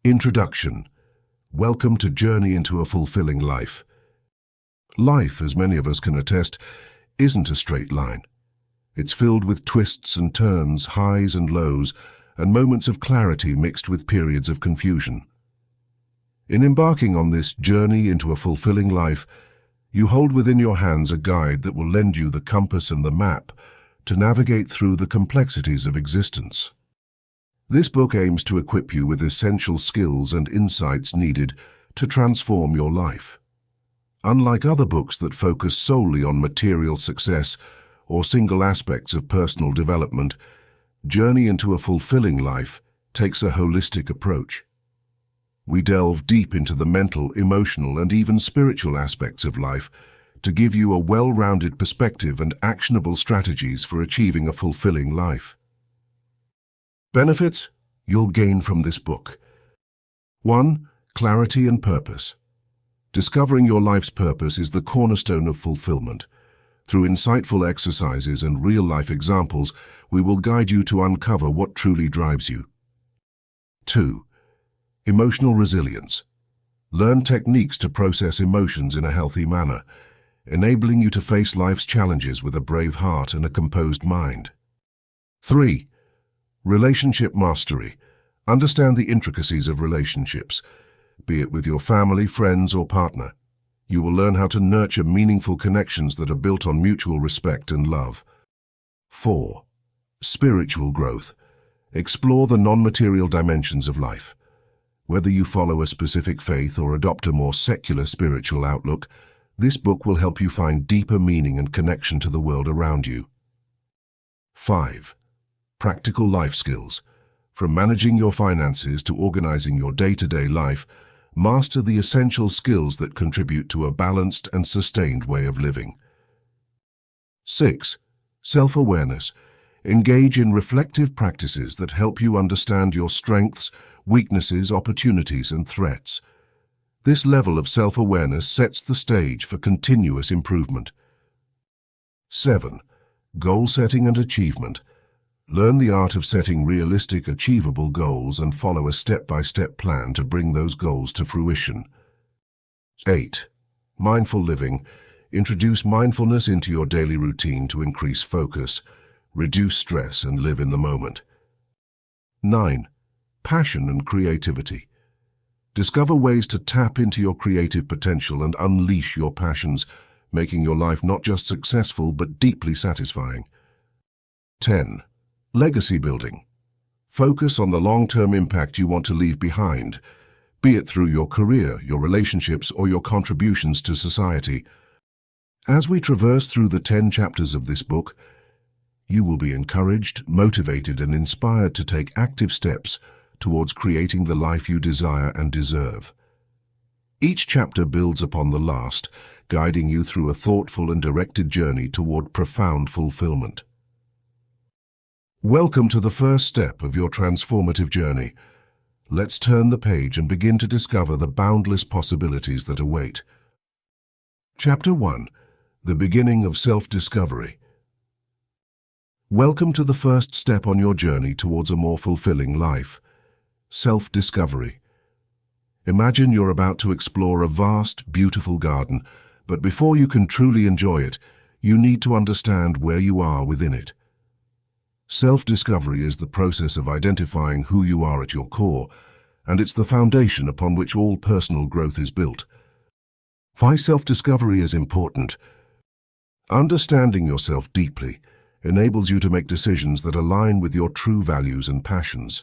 Introduction. Welcome to Journey into a Fulfilling Life. Life, as many of us can attest, isn't a straight line. It's filled with twists and turns, highs and lows, and moments of clarity mixed with periods of confusion. In embarking on this journey into a fulfilling life, you hold within your hands a guide that will lend you the compass and the map to navigate through the complexities of existence. This book aims to equip you with essential skills and insights needed to transform your life. Unlike other books that focus solely on material success or single aspects of personal development, Journey into a Fulfilling Life takes a holistic approach. We delve deep into the mental, emotional, and even spiritual aspects of life to give you a well-rounded perspective and actionable strategies for achieving a fulfilling life. Benefits you'll gain from this book. 1. Clarity and purpose. Discovering your life's purpose is the cornerstone of fulfillment. Through insightful exercises and real-life examples, we will guide you to uncover what truly drives you. 2. Emotional resilience. Learn techniques to process emotions in a healthy manner, enabling you to face life's challenges with a brave heart and a composed mind. 3. Relationship mastery. Understand the intricacies of relationships, be it with your family, friends, or partner. You will learn how to nurture meaningful connections that are built on mutual respect and love. 4. Spiritual growth. Explore the non-material dimensions of life. Whether you follow a specific faith or adopt a more secular spiritual outlook, this book will help you find deeper meaning and connection to the world around you. 5. Practical life skills. From managing your finances to organizing your day-to-day life, master the essential skills that contribute to a balanced and sustained way of living. 6. Self-awareness. Engage in reflective practices that help you understand your strengths, weaknesses, opportunities, and threats. This level of self-awareness sets the stage for continuous improvement. 7. Goal setting and achievement. Learn the art of setting realistic, achievable goals and follow a step-by-step plan to bring those goals to fruition. 8. Mindful living. Introduce mindfulness into your daily routine to increase focus, reduce stress, and live in the moment. 9. Passion and creativity. Discover ways to tap into your creative potential and unleash your passions, making your life not just successful but deeply satisfying. 10. Legacy building. Focus on the long-term impact you want to leave behind, be it through your career, your relationships, or your contributions to society. As we traverse through the 10 chapters of this book, you will be encouraged, motivated, and inspired to take active steps towards creating the life you desire and deserve. Each chapter builds upon the last, guiding you through a thoughtful and directed journey toward profound fulfillment. Welcome to the first step of your transformative journey. Let's turn the page and begin to discover the boundless possibilities that await. Chapter 1. The Beginning of Self-Discovery. Welcome to the first step on your journey towards a more fulfilling life. Self-discovery. Imagine you're about to explore a vast, beautiful garden, but before you can truly enjoy it, you need to understand where you are within it. Self-discovery is the process of identifying who you are at your core, and it's the foundation upon which all personal growth is built. Why self-discovery is important? Understanding yourself deeply enables you to make decisions that align with your true values and passions.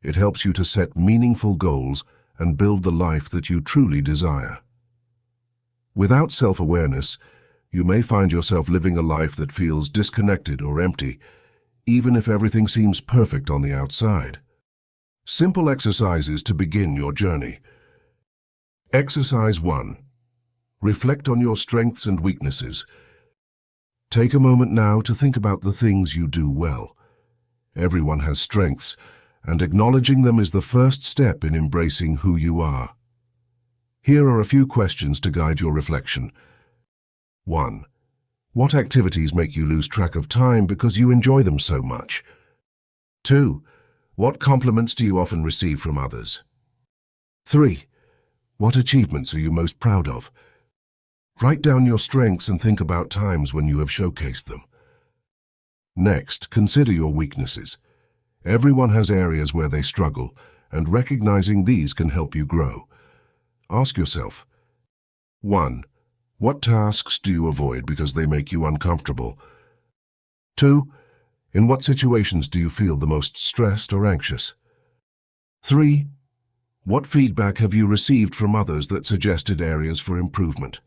It helps you to set meaningful goals and build the life that you truly desire. Without self-awareness, you may find yourself living a life that feels disconnected or empty, even if everything seems perfect on the outside. Simple exercises to begin your journey. Exercise 1. Reflect on your strengths and weaknesses. Take a moment now to think about the things you do well. Everyone has strengths, and acknowledging them is the first step in embracing who you are. Here are a few questions to guide your reflection. 1. What activities make you lose track of time because you enjoy them so much? 2. What compliments do you often receive from others? 3. What achievements are you most proud of? Write down your strengths and think about times when you have showcased them. Next, consider your weaknesses. Everyone has areas where they struggle, and recognizing these can help you grow. Ask yourself, 1. What tasks do you avoid because they make you uncomfortable? 2. In what situations do you feel the most stressed or anxious? 3. What feedback have you received from others that suggested areas for improvement?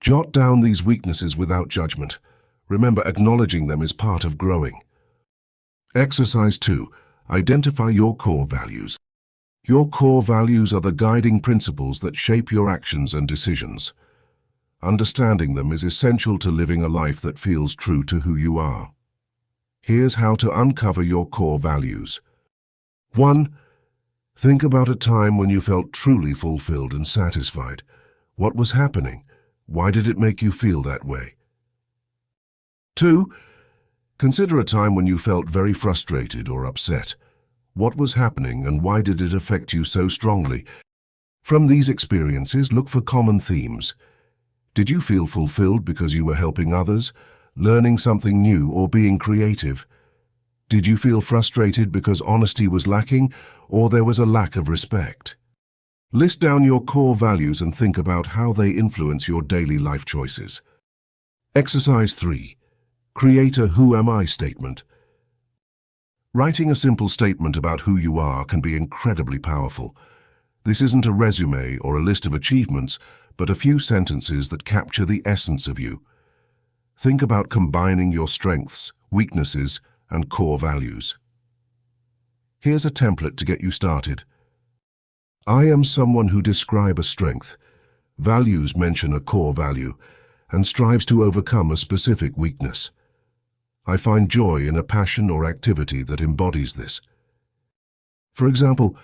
Jot down these weaknesses without judgment. Remember, acknowledging them is part of growing. Exercise 2. Identify your core values. Your core values are the guiding principles that shape your actions and decisions. Understanding them is essential to living a life that feels true to who you are. Here's how to uncover your core values. 1. Think about a time when you felt truly fulfilled and satisfied. What was happening? Why did it make you feel that way? 2. Consider a time when you felt very frustrated or upset. What was happening and why did it affect you so strongly? From these experiences, look for common themes. Did you feel fulfilled because you were helping others, learning something new, or being creative? Did you feel frustrated because honesty was lacking, or there was a lack of respect? List down your core values and think about how they influence your daily life choices. Exercise 3. Create a "Who am I" statement. Writing a simple statement about who you are can be incredibly powerful. This isn't a resume or a list of achievements, but a few sentences that capture the essence of you. Think about combining your strengths, weaknesses, and core values. Here's a template to get you started. I am someone who describes a strength. Values mention a core value and strives to overcome a specific weakness. I find joy in a passion or activity that embodies this. For example,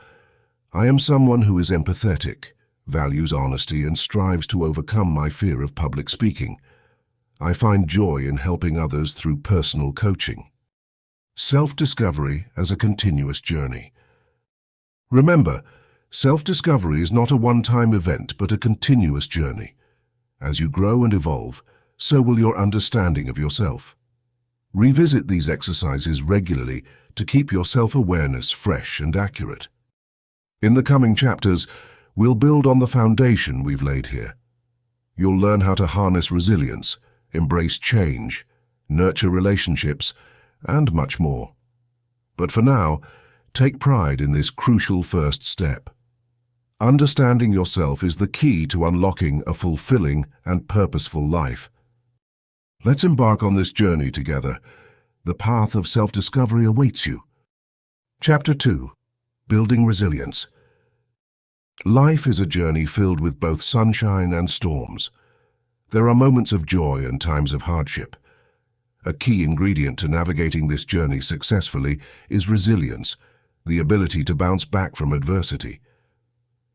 I am someone who is empathetic, values honesty, and strives to overcome my fear of public speaking. I find joy in helping others through personal coaching. Self-discovery as a continuous journey. Remember, self-discovery is not a one-time event, but a continuous journey. As you grow and evolve, so will your understanding of yourself. Revisit these exercises regularly to keep your self-awareness fresh and accurate. In the coming chapters, we'll build on the foundation we've laid here. You'll learn how to harness resilience, embrace change, nurture relationships, and much more. But for now, take pride in this crucial first step. Understanding yourself is the key to unlocking a fulfilling and purposeful life. Let's embark on this journey together. The path of self-discovery awaits you. Chapter 2. Building Resilience. Life is a journey filled with both sunshine and storms. There are moments of joy and times of hardship. A key ingredient to navigating this journey successfully is resilience, the ability to bounce back from adversity.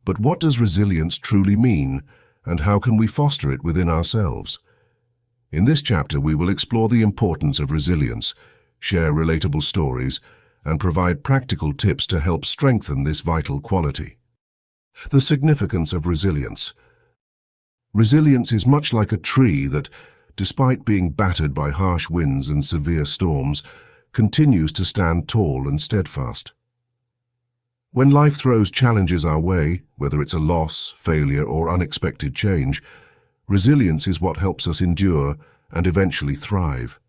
But what does resilience truly mean, and how can we foster it within ourselves? In this chapter, we will explore the importance of resilience, share relatable stories, and provide practical tips to help strengthen this vital quality. The significance of resilience. Resilience is much like a tree that, despite being battered by harsh winds and severe storms, continues to stand tall and steadfast. When life throws challenges our way, whether it's a loss, failure, or unexpected change, resilience is what helps us endure and eventually thrive.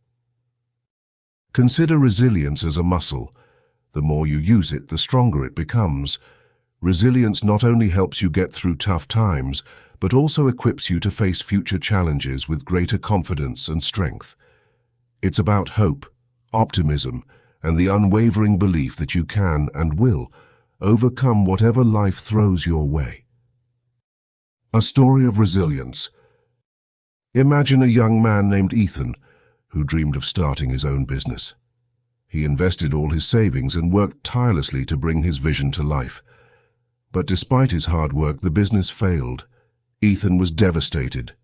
Consider resilience as a muscle. The more you use it, the stronger it becomes. Resilience not only helps you get through tough times, but also equips you to face future challenges with greater confidence and strength. It's about hope, optimism, and the unwavering belief that you can and will overcome whatever life throws your way. A story of resilience. Imagine a young man named Ethan who dreamed of starting his own business. He invested all his savings and worked tirelessly to bring his vision to life. But despite his hard work, the business failed. Ethan was devastated,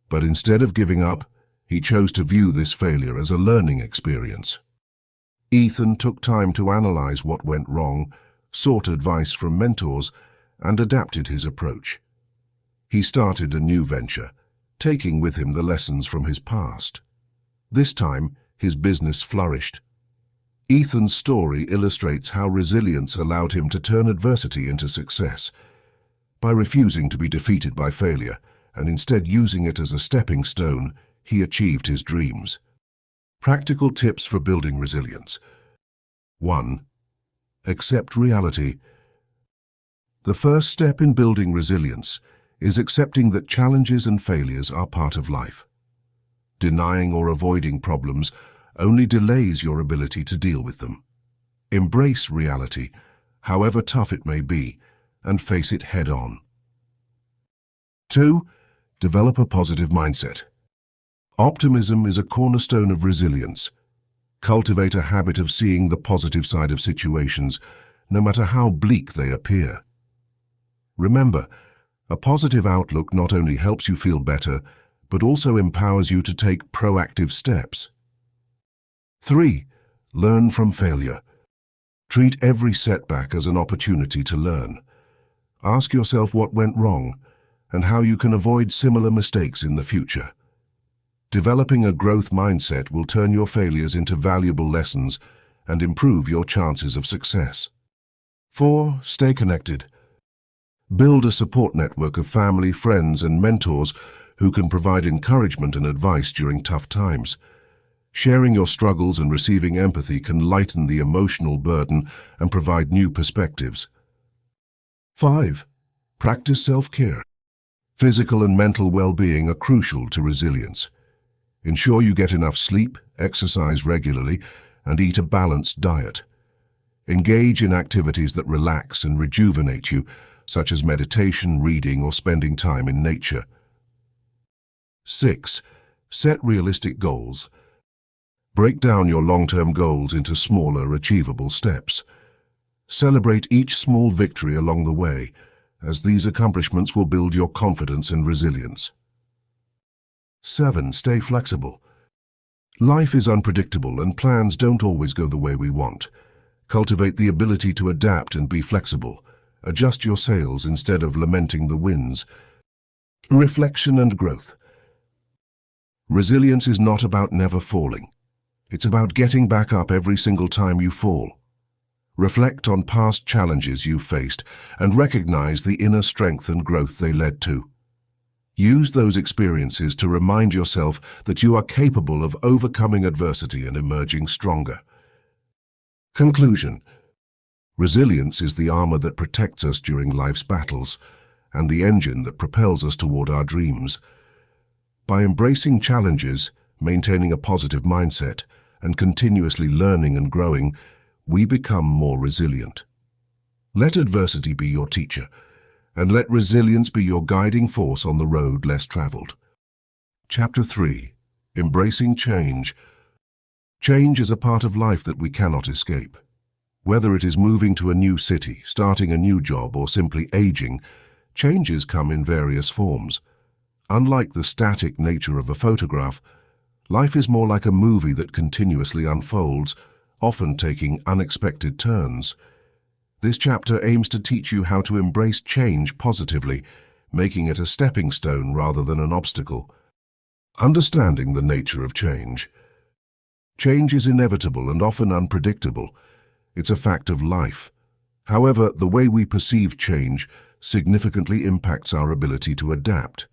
but instead of giving up, he chose to view this failure as a learning experience. Ethan took time to analyze what went wrong, sought advice from mentors, and adapted his approach. He started a new venture, taking with him the lessons from his past. This time, his business flourished. Ethan's story illustrates how resilience allowed him to turn adversity into success. By refusing to be defeated by failure and instead using it as a stepping stone, he achieved his dreams. Practical tips for building resilience. 1. Accept reality. The first step in building resilience is accepting that challenges and failures are part of life. Denying or avoiding problems only delays your ability to deal with them. Embrace reality, however tough it may be, and face it head-on. 2. Develop a positive mindset. Optimism is a cornerstone of resilience. Cultivate a habit of seeing the positive side of situations, no matter how bleak they appear. Remember, a positive outlook not only helps you feel better, but also empowers you to take proactive steps. 3. Learn from failure. Treat every setback as an opportunity to learn. Ask yourself what went wrong and how you can avoid similar mistakes in the future. Developing a growth mindset will turn your failures into valuable lessons and improve your chances of success. 4. Stay connected. Build a support network of family, friends, and mentors who can provide encouragement and advice during tough times. Sharing your struggles and receiving empathy can lighten the emotional burden and provide new perspectives. 5. Practice self-care. Physical and mental well-being are crucial to resilience. Ensure you get enough sleep, exercise regularly, and eat a balanced diet. Engage in activities that relax and rejuvenate you, such as meditation, reading, or spending time in nature. 6. Set realistic goals. Break down your long-term goals into smaller, achievable steps. Celebrate each small victory along the way, as these accomplishments will build your confidence and resilience. 7. Stay flexible. Life is unpredictable and plans don't always go the way we want. Cultivate the ability to adapt and be flexible. Adjust your sails instead of lamenting the winds. Reflection and growth. Resilience is not about never falling. It's about getting back up every single time you fall. Reflect on past challenges you've faced and recognize the inner strength and growth they led to. Use those experiences to remind yourself that you are capable of overcoming adversity and emerging stronger. Conclusion. Resilience is the armor that protects us during life's battles and the engine that propels us toward our dreams. By embracing challenges, maintaining a positive mindset, and continuously learning and growing, we become more resilient. Let adversity be your teacher, and let resilience be your guiding force on the road less traveled. Chapter 3. Embracing change. Change is a part of life that we cannot escape. Whether it is moving to a new city, starting a new job, or simply aging, changes come in various forms. Unlike the static nature of a photograph, life is more like a movie that continuously unfolds, often taking unexpected turns. This chapter aims to teach you how to embrace change positively, making it a stepping stone rather than an obstacle. Understanding the nature of change. Change is inevitable and often unpredictable. It's a fact of life. However, the way we perceive change significantly impacts our ability to adapt.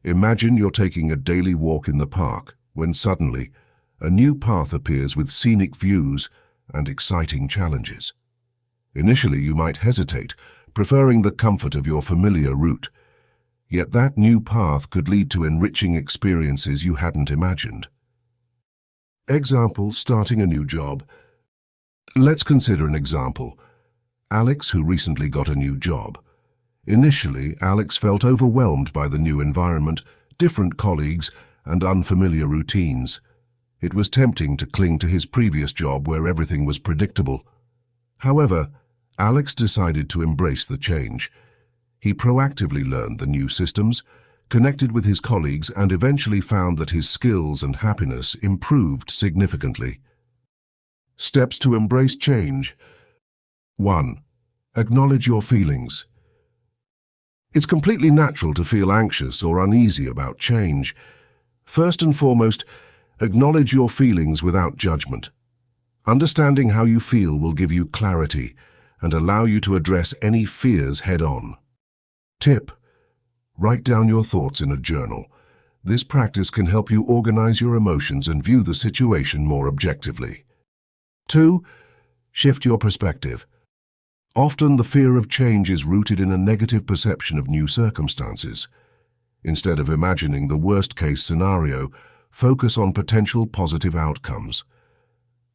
Imagine you're taking a daily walk in the park when suddenly a new path appears with scenic views and exciting challenges. Initially, you might hesitate, preferring the comfort of your familiar route. Yet that new path could lead to enriching experiences you hadn't imagined. Example: starting a new job. Let's consider an example. Alex, who recently got a new job. Initially, Alex felt overwhelmed by the new environment, different colleagues, and unfamiliar routines. It was tempting to cling to his previous job where everything was predictable. However, Alex decided to embrace the change. He proactively learned the new systems, connected with his colleagues, and eventually found that his skills and happiness improved significantly. Steps to embrace change. 1. Acknowledge your feelings. It's completely natural to feel anxious or uneasy about change. First and foremost, acknowledge your feelings without judgment. Understanding how you feel will give you clarity and allow you to address any fears head-on. Tip: write down your thoughts in a journal. This practice can help you organize your emotions and view the situation more objectively. 2. Shift your perspective. Often the fear of change is rooted in a negative perception of new circumstances. Instead of imagining the worst-case scenario, focus on potential positive outcomes.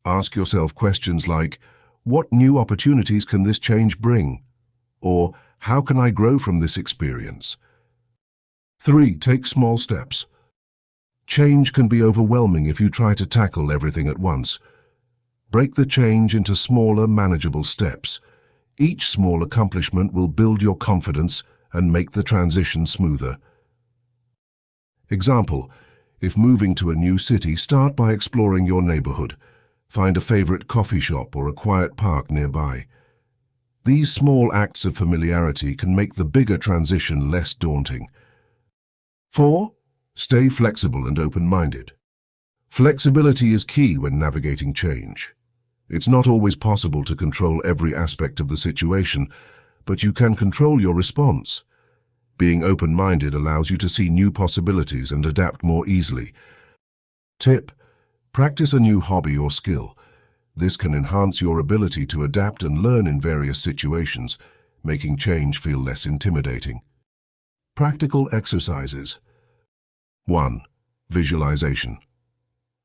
Ask yourself questions like, what new opportunities can this change bring? Or, how can I grow from this experience? 3. Take small steps. Change can be overwhelming if you try to tackle everything at once. Break the change into smaller, manageable steps. Each small accomplishment will build your confidence and make the transition smoother. Example: if moving to a new city, start by exploring your neighborhood. Find a favorite coffee shop or a quiet park nearby. These small acts of familiarity can make the bigger transition less daunting. 4. Stay flexible and open-minded. Flexibility is key when navigating change. It's not always possible to control every aspect of the situation, but you can control your response. Being open-minded allows you to see new possibilities and adapt more easily. Tip: practice a new hobby or skill. This can enhance your ability to adapt and learn in various situations, making change feel less intimidating. Practical exercises. 1. Visualization.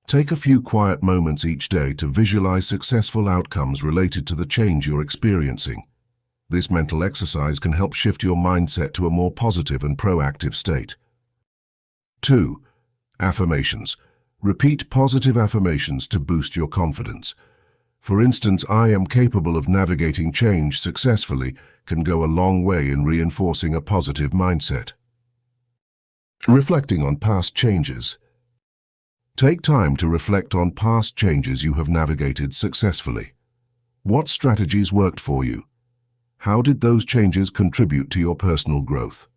Take a few quiet moments each day to visualize successful outcomes related to the change you're experiencing. This mental exercise can help shift your mindset to a more positive and proactive state. 2. Affirmations. Repeat positive affirmations to boost your confidence. For instance, "I am capable of navigating change successfully" can go a long way in reinforcing a positive mindset. Reflecting on past changes. Take time to reflect on past changes you have navigated successfully. What strategies worked for you? How did those changes contribute to your personal growth?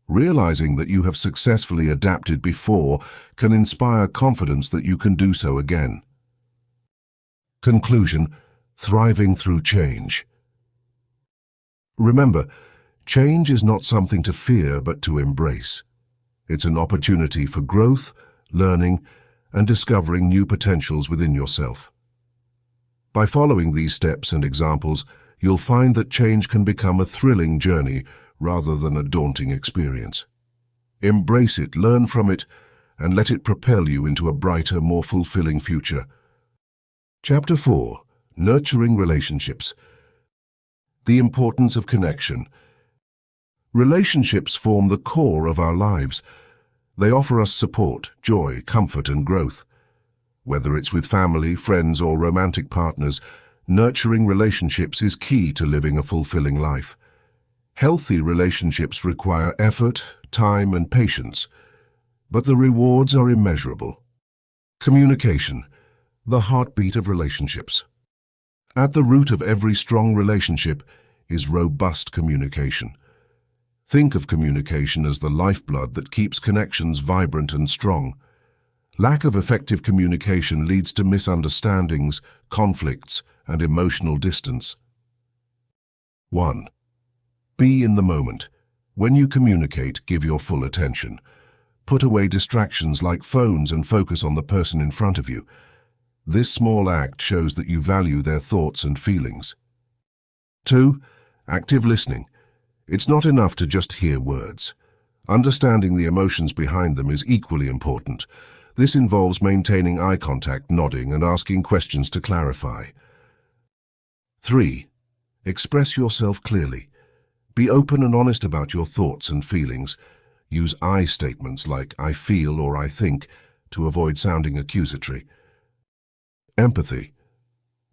Realizing that you have successfully adapted before can inspire confidence that you can do so again. Conclusion: thriving through change. Remember, change is not something to fear but to embrace. It's an opportunity for growth, learning, and discovering new potentials within yourself. By following these steps and examples, you'll find that change can become a thrilling journey rather than a daunting experience. Embrace it, learn from it, and let it propel you into a brighter, more fulfilling future. Chapter 4. Nurturing relationships. The importance of connection. Relationships form the core of our lives. They offer us support, joy, comfort, and growth. Whether it's with family, friends, or romantic partners, nurturing relationships is key to living a fulfilling life. Healthy relationships require effort, time, and patience, but the rewards are immeasurable. Communication, the heartbeat of relationships. At the root of every strong relationship is robust communication. Think of communication as the lifeblood that keeps connections vibrant and strong. Lack of effective communication leads to misunderstandings, conflicts, and emotional distance. 1. Be in the moment. When you communicate, give your full attention. Put away distractions like phones and focus on the person in front of you. This small act shows that you value their thoughts and feelings. 2. Active listening. It's not enough to just hear words. Understanding the emotions behind them is equally important. This involves maintaining eye contact, nodding, and asking questions to clarify. 3. Express yourself clearly. Be open and honest about your thoughts and feelings. Use I statements like "I feel" or "I think" to avoid sounding accusatory. Empathy.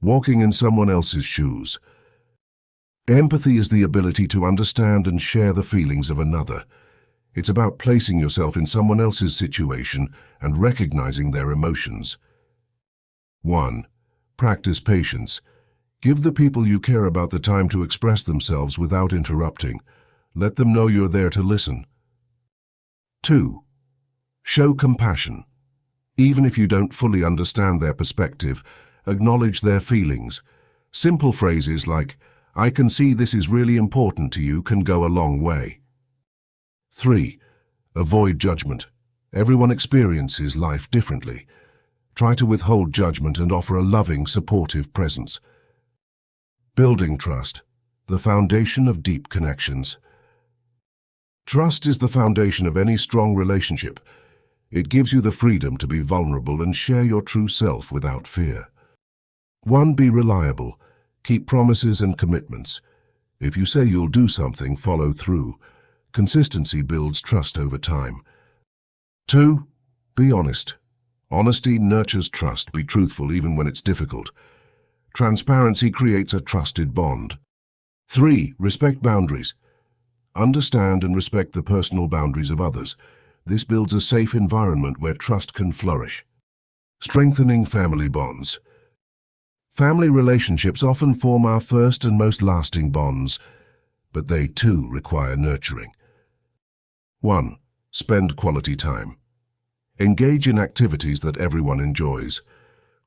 Walking in someone else's shoes. Empathy is the ability to understand and share the feelings of another. It's about placing yourself in someone else's situation and recognizing their emotions. 1. Practice patience. Give the people you care about the time to express themselves without interrupting. Let them know you're there to listen. 2. Show compassion. Even if you don't fully understand their perspective, acknowledge their feelings. Simple phrases like, "I can see this is really important to you," can go a long way. 3. Avoid judgment. Everyone experiences life differently. Try to withhold judgment and offer a loving, supportive presence. Building trust, the foundation of deep connections. Trust is the foundation of any strong relationship. It gives you the freedom to be vulnerable and share your true self without fear. 1. Be reliable. Keep promises and commitments. If you say you'll do something, follow through. Consistency builds trust over time. 2. Be honest. Honesty nurtures trust. Be truthful even when it's difficult. Transparency creates a trusted bond. 3. Respect boundaries. Understand and respect the personal boundaries of others. This builds a safe environment where trust can flourish. Strengthening family bonds. Family relationships often form our first and most lasting bonds, but they too require nurturing. 1. Spend quality time. Engage in activities that everyone enjoys.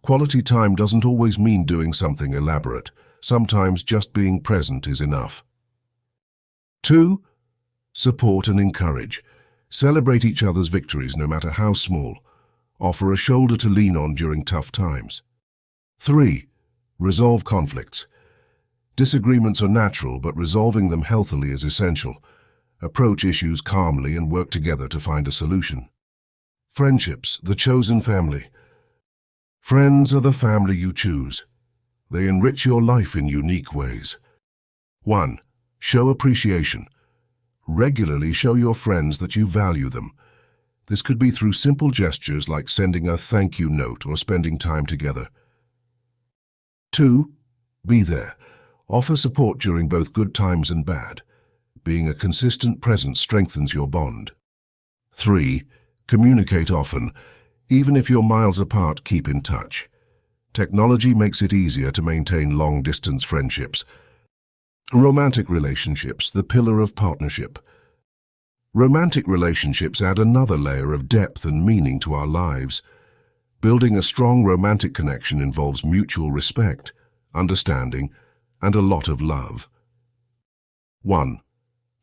Quality time doesn't always mean doing something elaborate. Sometimes just being present is enough. 2. Support and encourage. Celebrate each other's victories, no matter how small. Offer a shoulder to lean on during tough times. 3. Resolve conflicts. Disagreements are natural, but resolving them healthily is essential. Approach issues calmly and work together to find a solution. Friendships, the chosen family. Friends are the family you choose. They enrich your life in unique ways. 1. Show appreciation. Regularly show your friends that you value them. This could be through simple gestures like sending a thank you note or spending time together. 2. Be there. Offer support during both good times and bad. Being a consistent presence strengthens your bond. 3. Communicate often. Even if you're miles apart, keep in touch. Technology makes it easier to maintain long-distance friendships. Romantic relationships, the pillar of partnership. Romantic relationships add another layer of depth and meaning to our lives. Building a strong romantic connection involves mutual respect, understanding, and a lot of love. 1.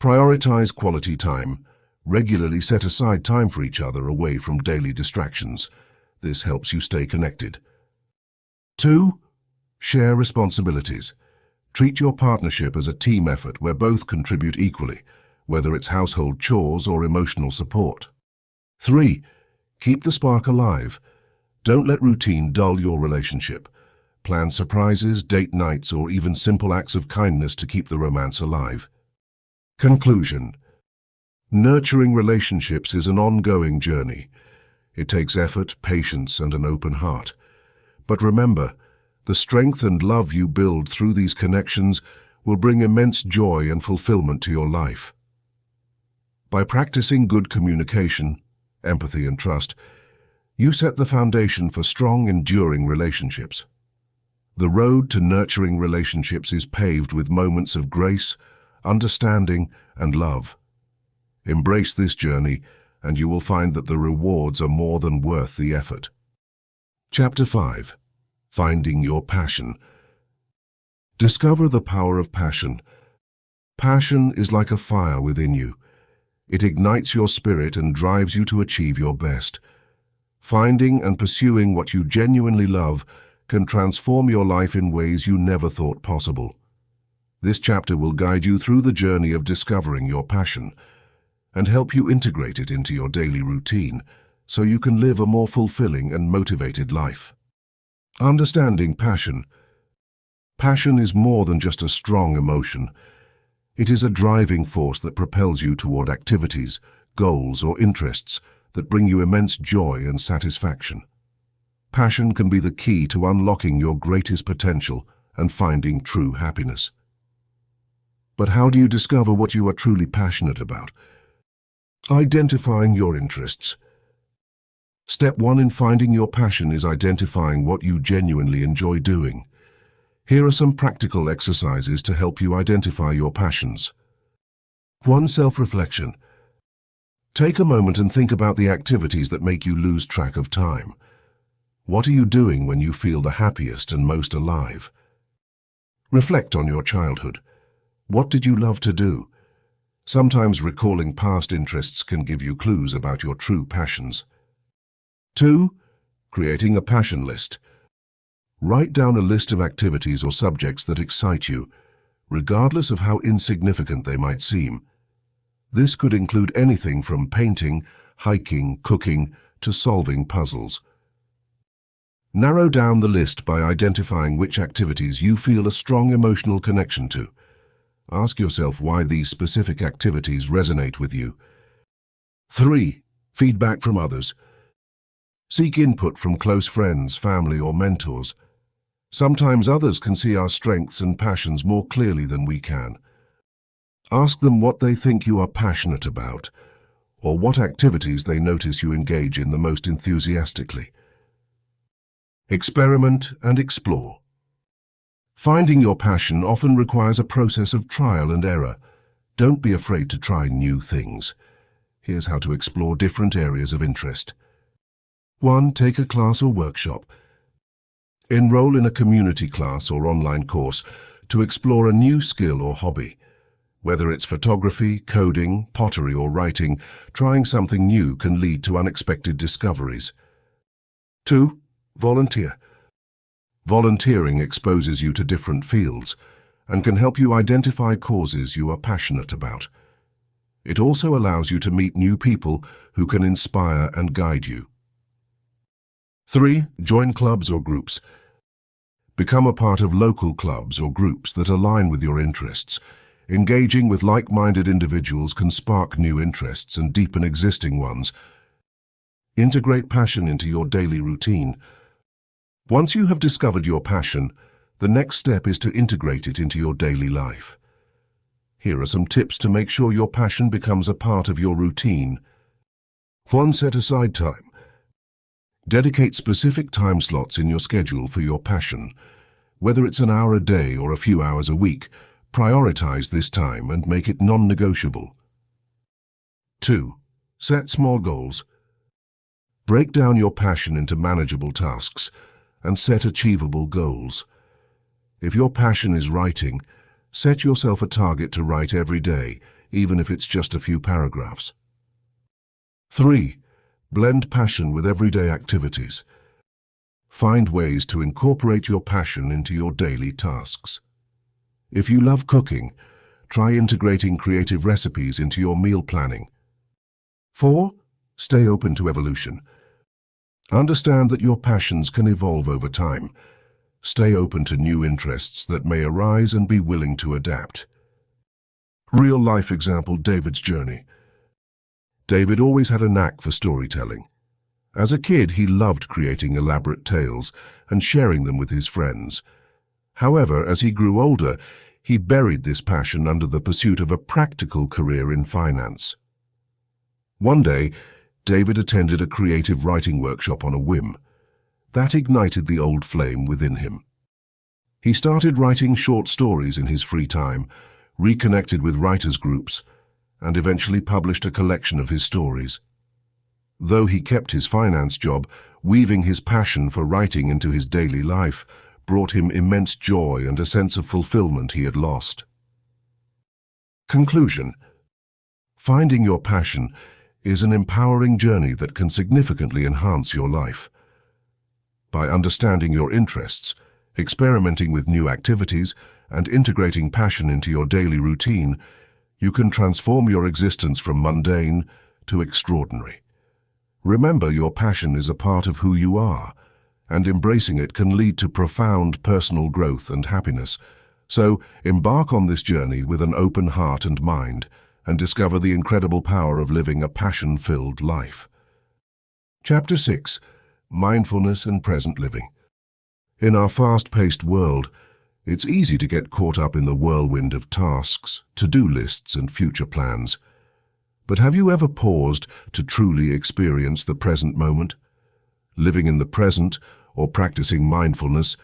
Prioritize quality time. Regularly set aside time for each other away from daily distractions. This helps you stay connected. 2. Share responsibilities. Treat your partnership as a team effort where both contribute equally, whether it's household chores or emotional support. 3. Keep the spark alive. Don't let routine dull your relationship. Plan surprises, date nights, or even simple acts of kindness to keep the romance alive. Conclusion. Nurturing relationships is an ongoing journey. It takes effort, patience, and an open heart. But remember, the strength and love you build through these connections will bring immense joy and fulfillment to your life. By practicing good communication, empathy, and trust, you set the foundation for strong, enduring relationships. The road to nurturing relationships is paved with moments of grace, understanding, and love. Embrace this journey, and you will find that the rewards are more than worth the effort. Chapter 5. Finding your passion. Discover the power of passion. Passion is like a fire within you. It ignites your spirit and drives you to achieve your best. Finding and pursuing what you genuinely love can transform your life in ways you never thought possible. This chapter will guide you through the journey of discovering your passion and help you integrate it into your daily routine so you can live a more fulfilling and motivated life. Understanding passion. Passion is more than just a strong emotion. It is a driving force that propels you toward activities, goals, or interests that bring you immense joy and satisfaction. Passion can be the key to unlocking your greatest potential and finding true happiness. But how do you discover what you are truly passionate about? Identifying your interests. Step 1 in finding your passion is identifying what you genuinely enjoy doing. Here are some practical exercises to help you identify your passions. 1. Self-reflection. Take a moment and think about the activities that make you lose track of time. What are you doing when you feel the happiest and most alive? Reflect on your childhood. What did you love to do? Sometimes recalling past interests can give you clues about your true passions. 2. Creating a passion list. Write down a list of activities or subjects that excite you, regardless of how insignificant they might seem. This could include anything from painting, hiking, cooking, to solving puzzles. Narrow down the list by identifying which activities you feel a strong emotional connection to. Ask yourself why these specific activities resonate with you. 3. Feedback from others. Seek input from close friends, family, or mentors. Sometimes others can see our strengths and passions more clearly than we can. Ask them what they think you are passionate about, or what activities they notice you engage in the most enthusiastically. Experiment and explore. Finding your passion often requires a process of trial and error. Don't be afraid to try new things. Here's how to explore different areas of interest. 1. Take a class or workshop. Enroll in a community class or online course to explore a new skill or hobby. Whether it's photography, coding, pottery, or writing, trying something new can lead to unexpected discoveries. 2. Volunteer. Volunteering exposes you to different fields and can help you identify causes you are passionate about. It also allows you to meet new people who can inspire and guide you. 3. Join clubs or groups. Become a part of local clubs or groups that align with your interests. Engaging with like-minded individuals can spark new interests and deepen existing ones. Integrate passion into your daily routine. Once you have discovered your passion, the next step is to integrate it into your daily life. Here are some tips to make sure your passion becomes a part of your routine. 1. Set aside time. Dedicate specific time slots in your schedule for your passion. Whether it's an hour a day or a few hours a week, prioritize this time and make it non-negotiable. 2. Set small goals. Break down your passion into manageable tasks and set achievable goals. If your passion is writing, set yourself a target to write every day, even if it's just a few paragraphs. 3. Blend passion with everyday activities. Find ways to incorporate your passion into your daily tasks. If you love cooking, try integrating creative recipes into your meal planning. 4. Stay open to evolution. Understand that your passions can evolve over time. Stay open to new interests that may arise and be willing to adapt. Real-life example, David's journey. David always had a knack for storytelling. As a kid, he loved creating elaborate tales and sharing them with his friends. However, as he grew older, he buried this passion under the pursuit of a practical career in finance. One day, David attended a creative writing workshop on a whim. That ignited the old flame within him. He started writing short stories in his free time, reconnected with writers' groups, and eventually published a collection of his stories. Though he kept his finance job, weaving his passion for writing into his daily life brought him immense joy and a sense of fulfillment he had lost. Conclusion. Finding your passion is an empowering journey that can significantly enhance your life. By understanding your interests, experimenting with new activities, and integrating passion into your daily routine, you can transform your existence from mundane to extraordinary. Remember, your passion is a part of who you are, and embracing it can lead to profound personal growth and happiness. So, embark on this journey with an open heart and mind, and discover the incredible power of living a passion-filled life. Chapter 6. Mindfulness and Present Living. In our fast-paced world, it's easy to get caught up in the whirlwind of tasks, to-do lists, and future plans. But have you ever paused to truly experience the present moment? Living in the present, or practicing mindfulness,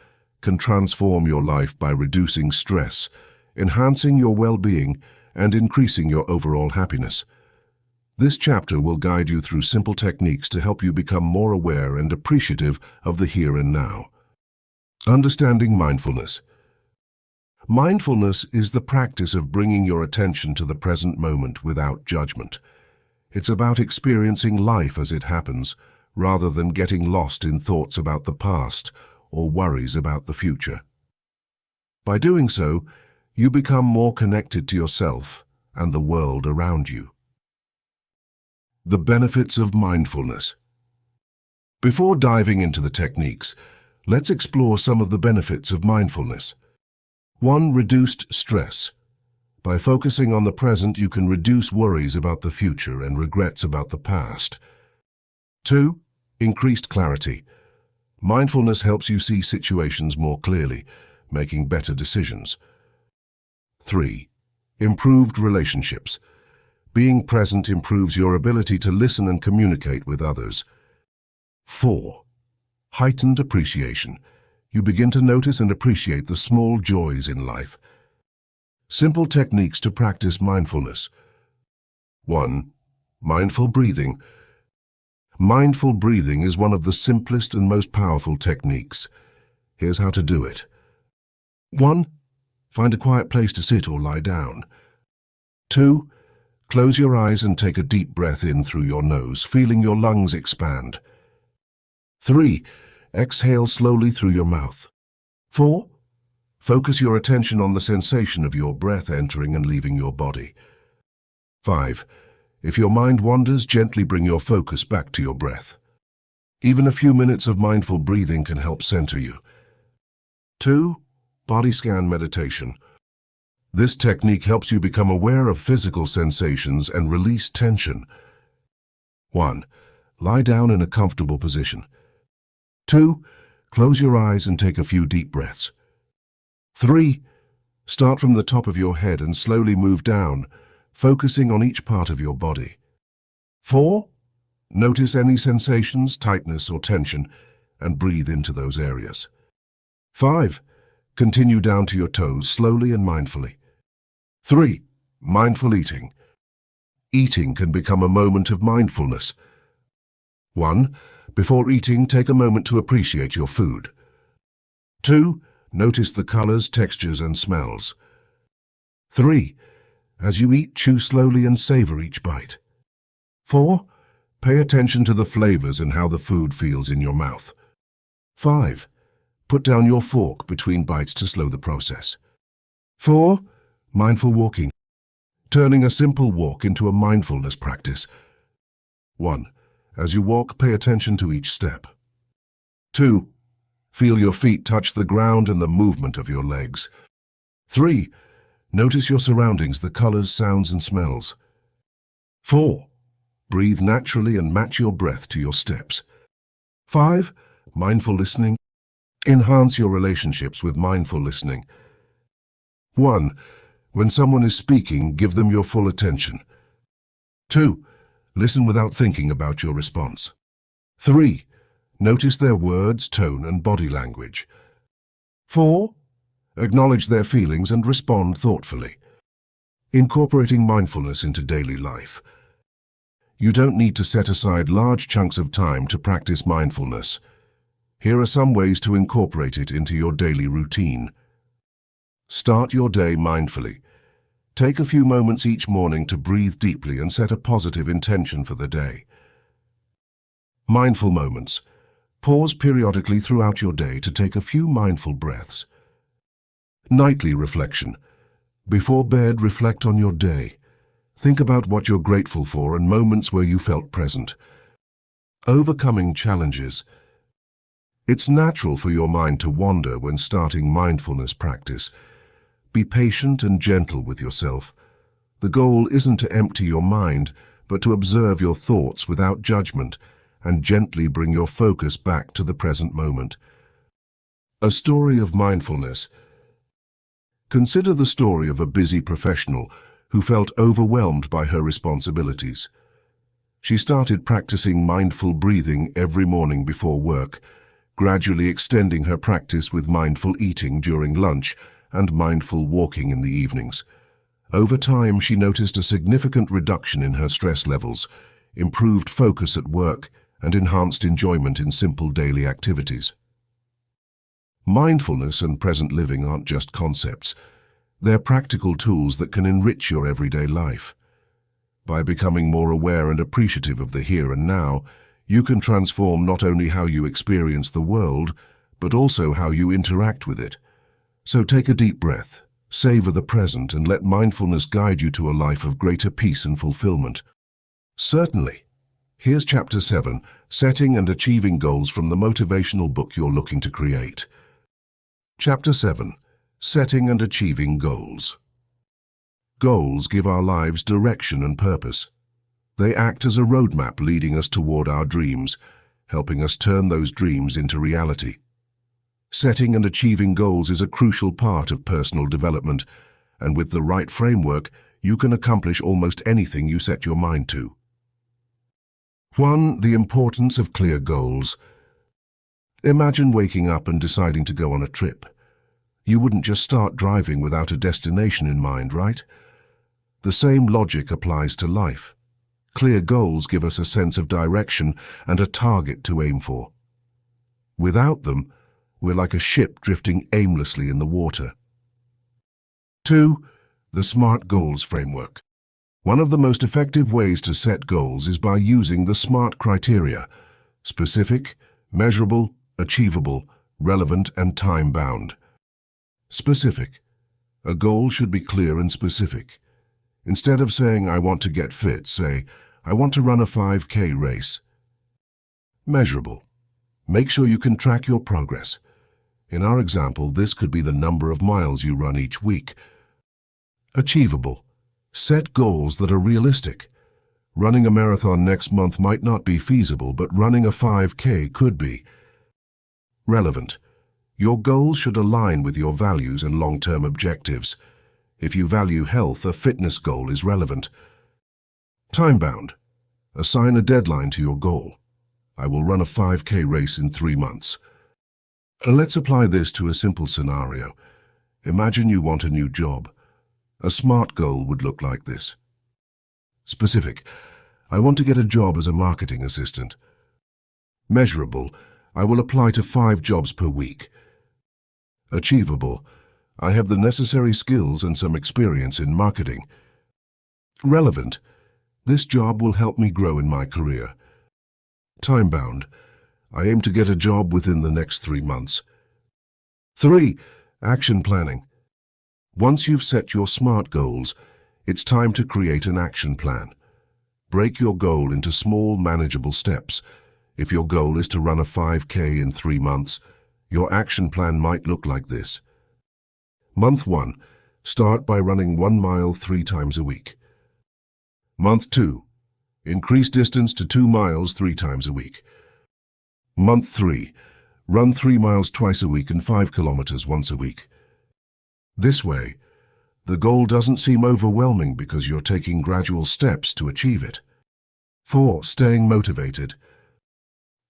can transform your life by reducing stress, enhancing your well-being, and increasing your overall happiness. This chapter will guide you through simple techniques to help you become more aware and appreciative of the here and now. Understanding mindfulness. Mindfulness is the practice of bringing your attention to the present moment without judgment. It's about experiencing life as it happens, rather than getting lost in thoughts about the past or worries about the future. By doing so, you become more connected to yourself and the world around you. The benefits of mindfulness. Before diving into the techniques, let's explore some of the benefits of mindfulness. 1. Reduced stress. By focusing on the present, you can reduce worries about the future and regrets about the past. 2. Increased clarity. Mindfulness helps you see situations more clearly, making better decisions. 3. Improved relationships. Being present improves your ability to listen and communicate with others. 4. Heightened appreciation. You begin to notice and appreciate the small joys in life. Simple techniques to practice mindfulness. 1. Mindful breathing. Mindful breathing is one of the simplest and most powerful techniques. Here's how to do it. 1. Find a quiet place to sit or lie down. 2. Close your eyes and take a deep breath in through your nose, feeling your lungs expand. 3. Exhale slowly through your mouth. 4. Focus your attention on the sensation of your breath entering and leaving your body. 5. If your mind wanders, gently bring your focus back to your breath. Even a few minutes of mindful breathing can help center you. 2. Body scan meditation. This technique helps you become aware of physical sensations and release tension. 1. Lie down in a comfortable position. 2. Close your eyes and take a few deep breaths. 3. Start from the top of your head and slowly move down, focusing on each part of your body. 4. Notice any sensations, tightness or tension, and breathe into those areas. 5. Continue down to your toes slowly and mindfully. 3. Mindful eating. Eating can become a moment of mindfulness. 1. Before eating, take a moment to appreciate your food. 2. Notice the colors, textures, and smells. 3. As you eat, chew slowly and savor each bite. 4. Pay attention to the flavors and how the food feels in your mouth. 5. Put down your fork between bites to slow the process. 4. Mindful walking. Turning a simple walk into a mindfulness practice. 1. As you walk, pay attention to each step. 2. Feel your feet touch the ground and the movement of your legs. 3. Notice your surroundings, the colors, sounds, and smells. 4. Breathe naturally and match your breath to your steps. 5. Mindful listening. Enhance your relationships with mindful listening. 1. When someone is speaking, give them your full attention. 2. Listen without thinking about your response. 3. Notice their words, tone, and body language. 4. Acknowledge their feelings and respond thoughtfully. Incorporating mindfulness into daily life. You don't need to set aside large chunks of time to practice mindfulness. Here are some ways to incorporate it into your daily routine. Start your day mindfully. Take a few moments each morning to breathe deeply and set a positive intention for the day. Mindful moments. Pause periodically throughout your day to take a few mindful breaths. Nightly reflection. Before bed, reflect on your day. Think about what you're grateful for and moments where you felt present. Overcoming challenges. It's natural for your mind to wander when starting mindfulness practice. Be patient and gentle with yourself. The goal isn't to empty your mind, but to observe your thoughts without judgment and gently bring your focus back to the present moment. A story of mindfulness. Consider the story of a busy professional who felt overwhelmed by her responsibilities. She started practicing mindful breathing every morning before work, gradually extending her practice with mindful eating during lunch and mindful walking in the evenings. Over time, she noticed a significant reduction in her stress levels, improved focus at work, and enhanced enjoyment in simple daily activities. Mindfulness and present living aren't just concepts. They're practical tools that can enrich your everyday life. By becoming more aware and appreciative of the here and now, you can transform not only how you experience the world, but also how you interact with it. So take a deep breath, savor the present, and let mindfulness guide you to a life of greater peace and fulfillment. Certainly. Here's Chapter 7, Setting and Achieving Goals, from the motivational book you're looking to create. Chapter 7, Setting and Achieving Goals. Goals give our lives direction and purpose. They act as a roadmap leading us toward our dreams, helping us turn those dreams into reality. Setting and achieving goals is a crucial part of personal development, and with the right framework, you can accomplish almost anything you set your mind to. 1. The importance of clear goals. Imagine waking up and deciding to go on a trip. You wouldn't just start driving without a destination in mind, right? The same logic applies to life. Clear goals give us a sense of direction and a target to aim for. Without them, we're like a ship drifting aimlessly in the water. 2. The SMART Goals Framework. One of the most effective ways to set goals is by using the SMART criteria: specific, measurable, achievable, relevant, and time-bound. Specific. A goal should be clear and specific. Instead of saying, "I want to get fit," say, "I want to run a 5K race." Measurable. Make sure you can track your progress. In our example, this could be the number of miles you run each week. Achievable. Set goals that are realistic. Running a marathon next month might not be feasible, but running a 5K could be. Relevant. Your goals should align with your values and long-term objectives. If you value health, a fitness goal is relevant. Time-bound. Assign a deadline to your goal. I will run a 5K race in 3 months. Let's apply this to a simple scenario. Imagine you want a new job. A SMART goal would look like this. Specific. I want to get a job as a marketing assistant. Measurable. I will apply to 5 jobs per week. Achievable. I have the necessary skills and some experience in marketing. Relevant. This job will help me grow in my career. Time-bound. I aim to get a job within the next 3 months. 3. Action planning. Once you've set your SMART goals, it's time to create an action plan. Break your goal into small, manageable steps. If your goal is to run a 5K in 3 months, your action plan might look like this. Month 1. Start by running 1 mile 3 times a week. Month 2. Increase distance to 2 miles 3 times a week. Month 3. Run 3 miles twice a week and 5 kilometers once a week. This way, the goal doesn't seem overwhelming because you're taking gradual steps to achieve it. 4. Staying motivated.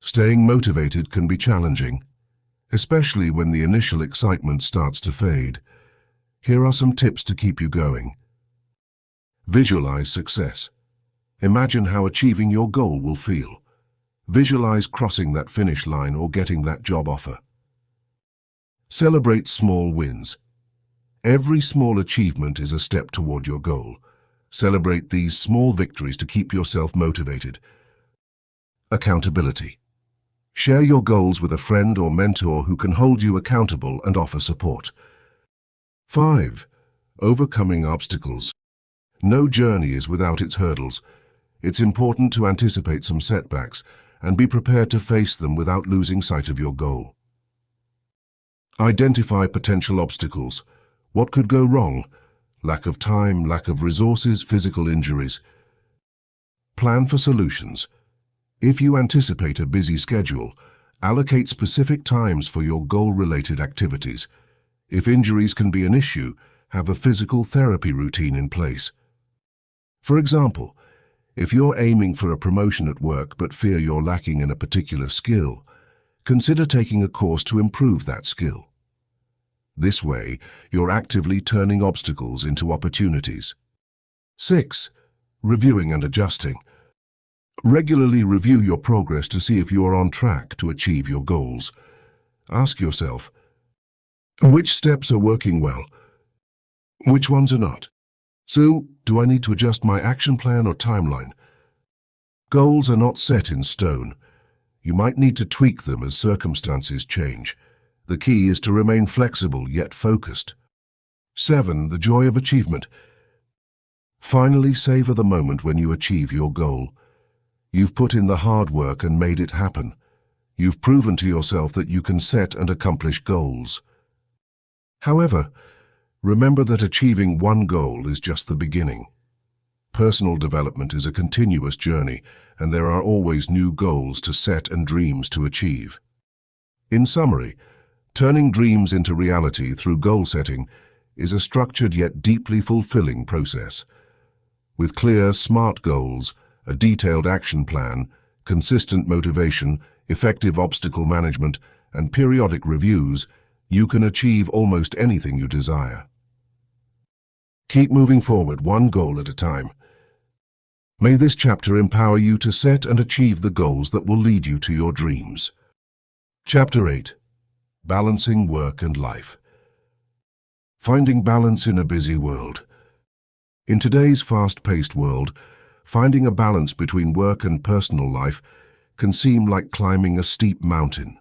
Staying motivated can be challenging, especially when the initial excitement starts to fade. Here are some tips to keep you going. Visualize success. Imagine how achieving your goal will feel. Visualize crossing that finish line or getting that job offer. Celebrate small wins. Every small achievement is a step toward your goal. Celebrate these small victories to keep yourself motivated. Accountability. Share your goals with a friend or mentor who can hold you accountable and offer support. 5. Overcoming obstacles. No journey is without its hurdles. It's important to anticipate some setbacks and be prepared to face them without losing sight of your goal. Identify potential obstacles. What could go wrong? Lack of time, lack of resources, physical injuries. Plan for solutions. If you anticipate a busy schedule, allocate specific times for your goal-related activities. If injuries can be an issue, have a physical therapy routine in place. For example, if you're aiming for a promotion at work but fear you're lacking in a particular skill, consider taking a course to improve that skill. This way, you're actively turning obstacles into opportunities. 6. Reviewing and adjusting. Regularly review your progress to see if you are on track to achieve your goals. Ask yourself, which steps are working well? Which ones are not? So, do I need to adjust my action plan or timeline? Goals are not set in stone. You might need to tweak them as circumstances change. The key is to remain flexible yet focused. 7. The joy of achievement. Finally, savor the moment when you achieve your goal. You've put in the hard work and made it happen. You've proven to yourself that you can set and accomplish goals. However, remember that achieving one goal is just the beginning. Personal development is a continuous journey, and there are always new goals to set and dreams to achieve. In summary, turning dreams into reality through goal setting is a structured yet deeply fulfilling process. With clear, smart goals, a detailed action plan, consistent motivation, effective obstacle management, and periodic reviews, you can achieve almost anything you desire. Keep moving forward, one goal at a time. May this chapter empower you to set and achieve the goals that will lead you to your dreams. Chapter 8. Balancing Work and Life. Finding balance in a busy world. In today's fast-paced world, finding a balance between work and personal life can seem like climbing a steep mountain.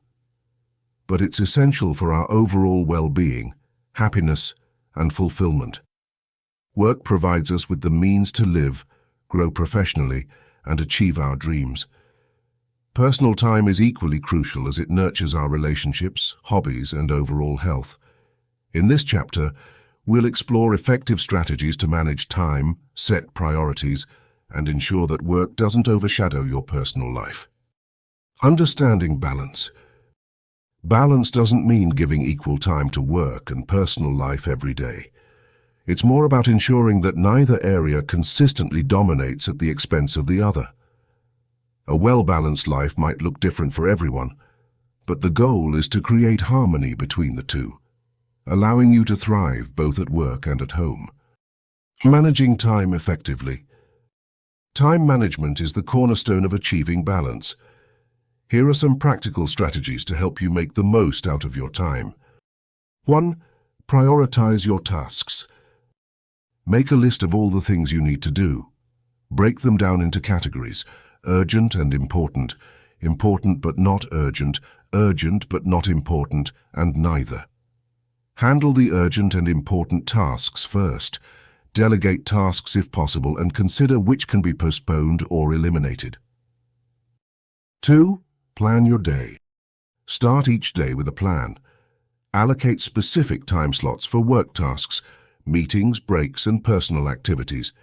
But it's essential for our overall well-being, happiness, and fulfillment. Work provides us with the means to live, grow professionally, and achieve our dreams. Personal time is equally crucial as it nurtures our relationships, hobbies, and overall health. In this chapter, we'll explore effective strategies to manage time, set priorities, and ensure that work doesn't overshadow your personal life. Understanding balance. Balance doesn't mean giving equal time to work and personal life every day. It's more about ensuring that neither area consistently dominates at the expense of the other. A well-balanced life might look different for everyone, but the goal is to create harmony between the two, allowing you to thrive both at work and at home. Managing time effectively. Time management is the cornerstone of achieving balance. Here are some practical strategies to help you make the most out of your time. 1. Prioritize your tasks. Make a list of all the things you need to do. Break them down into categories: urgent and important, important but not urgent, urgent but not important, and neither. Handle the urgent and important tasks first. Delegate tasks if possible and consider which can be postponed or eliminated. 2. Plan your day. Start each day with a plan. Allocate specific time slots for work tasks, meetings, breaks, and personal activities.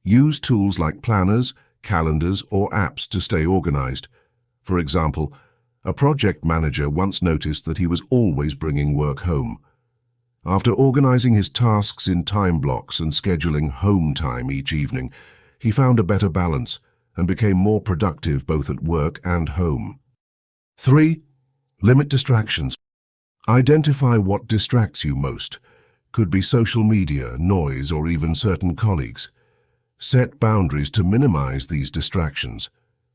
Use tools like planners, calendars, or apps to stay organized. For example, a project manager once noticed that he was always bringing work home. After organizing his tasks in time blocks and scheduling home time each evening, he found a better balance and became more productive both at work and home. 3. Limit distractions. Identify what distracts you most. Could be social media, noise, or even certain colleagues. Set boundaries to minimize these distractions.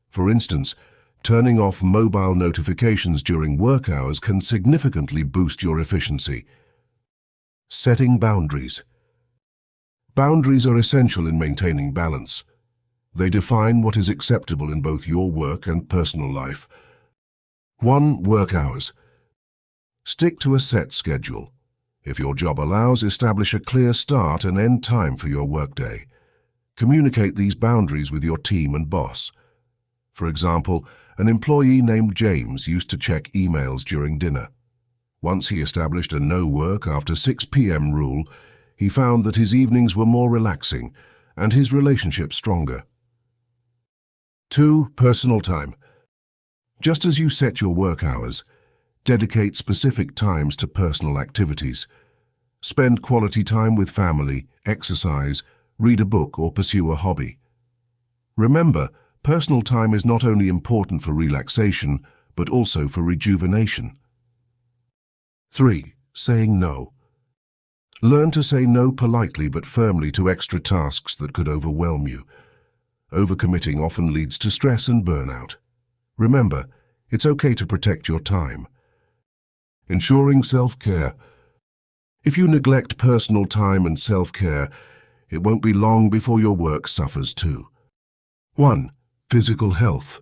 For instance, turning off mobile notifications during work hours can significantly boost your efficiency. Setting boundaries. Boundaries are essential in maintaining balance. They define what is acceptable in both your work and personal life. 1. Work hours. Stick to a set schedule. If your job allows, establish a clear start and end time for your workday. Communicate these boundaries with your team and boss. For example, an employee named James used to check emails during dinner. Once he established a no work after 6 p.m. rule, he found that his evenings were more relaxing and his relationship stronger. 2. Personal time. Just as you set your work hours, dedicate specific times to personal activities. Spend quality time with family, exercise, read a book, or pursue a hobby. Remember, personal time is not only important for relaxation, but also for rejuvenation. 3. Saying no. Learn to say no politely but firmly to extra tasks that could overwhelm you. Overcommitting often leads to stress and burnout. Remember, it's okay to protect your time. Ensuring self-care. If you neglect personal time and self-care, it won't be long before your work suffers too. 1. Physical health.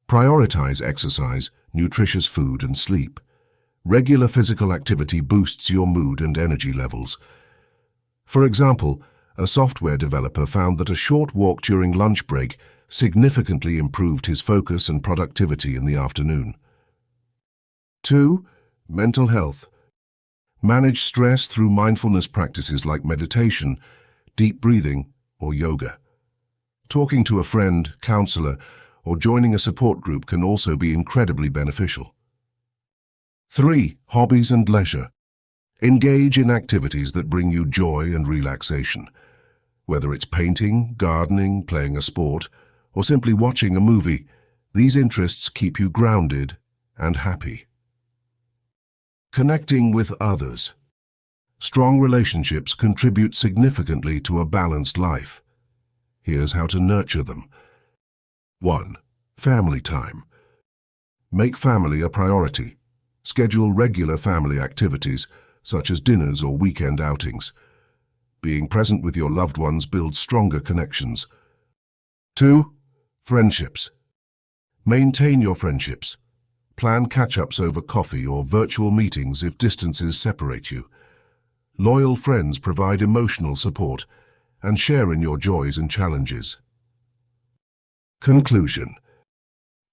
Prioritize exercise, nutritious food, and sleep. Regular physical activity boosts your mood and energy levels. For example, a software developer found that a short walk during lunch break significantly improved his focus and productivity in the afternoon. 2. Mental health. Manage stress through mindfulness practices like meditation, deep breathing, or yoga. Talking to a friend, counselor, or joining a support group can also be incredibly beneficial. 3. Hobbies and leisure. Engage in activities that bring you joy and relaxation. Whether it's painting, gardening, playing a sport, or simply watching a movie, these interests keep you grounded and happy. Connecting with others. Strong relationships contribute significantly to a balanced life. Here's how to nurture them. 1. Family time. Make family a priority. Schedule regular family activities, such as dinners or weekend outings. Being present with your loved ones builds stronger connections. 2. Friendships. Maintain your friendships. Plan catch-ups over coffee or virtual meetings if distances separate you. Loyal friends provide emotional support and share in your joys and challenges. Conclusion.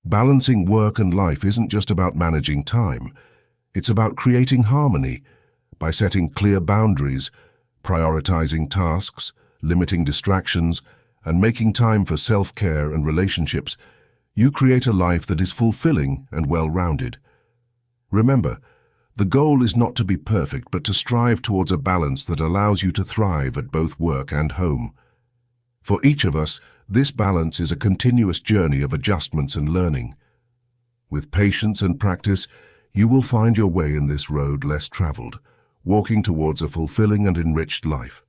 Balancing work and life isn't just about managing time. It's about creating harmony by setting clear boundaries, prioritizing tasks, limiting distractions, and making time for self-care and relationships. You create a life that is fulfilling and well-rounded. Remember, the goal is not to be perfect, but to strive towards a balance that allows you to thrive at both work and home. For each of us, this balance is a continuous journey of adjustments and learning. With patience and practice, you will find your way in this road less traveled, walking towards a fulfilling and enriched life.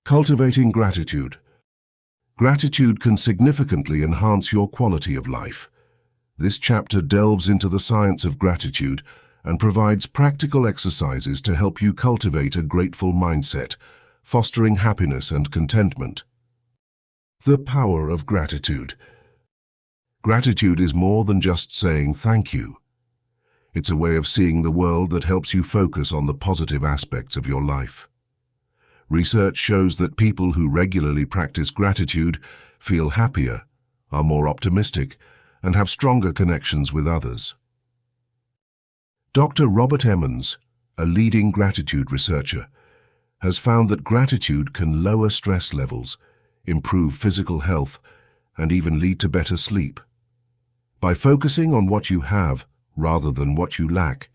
Cultivating gratitude. Gratitude can significantly enhance your quality of life. This chapter delves into the science of gratitude and provides practical exercises to help you cultivate a grateful mindset, fostering happiness and contentment. The power of gratitude. Gratitude is more than just saying thank you. It's a way of seeing the world that helps you focus on the positive aspects of your life. Research shows that people who regularly practice gratitude feel happier, are more optimistic, and have stronger connections with others. Dr. Robert Emmons, a leading gratitude researcher, has found that gratitude can lower stress levels, improve physical health, and even lead to better sleep. By focusing on what you have rather than what you lack,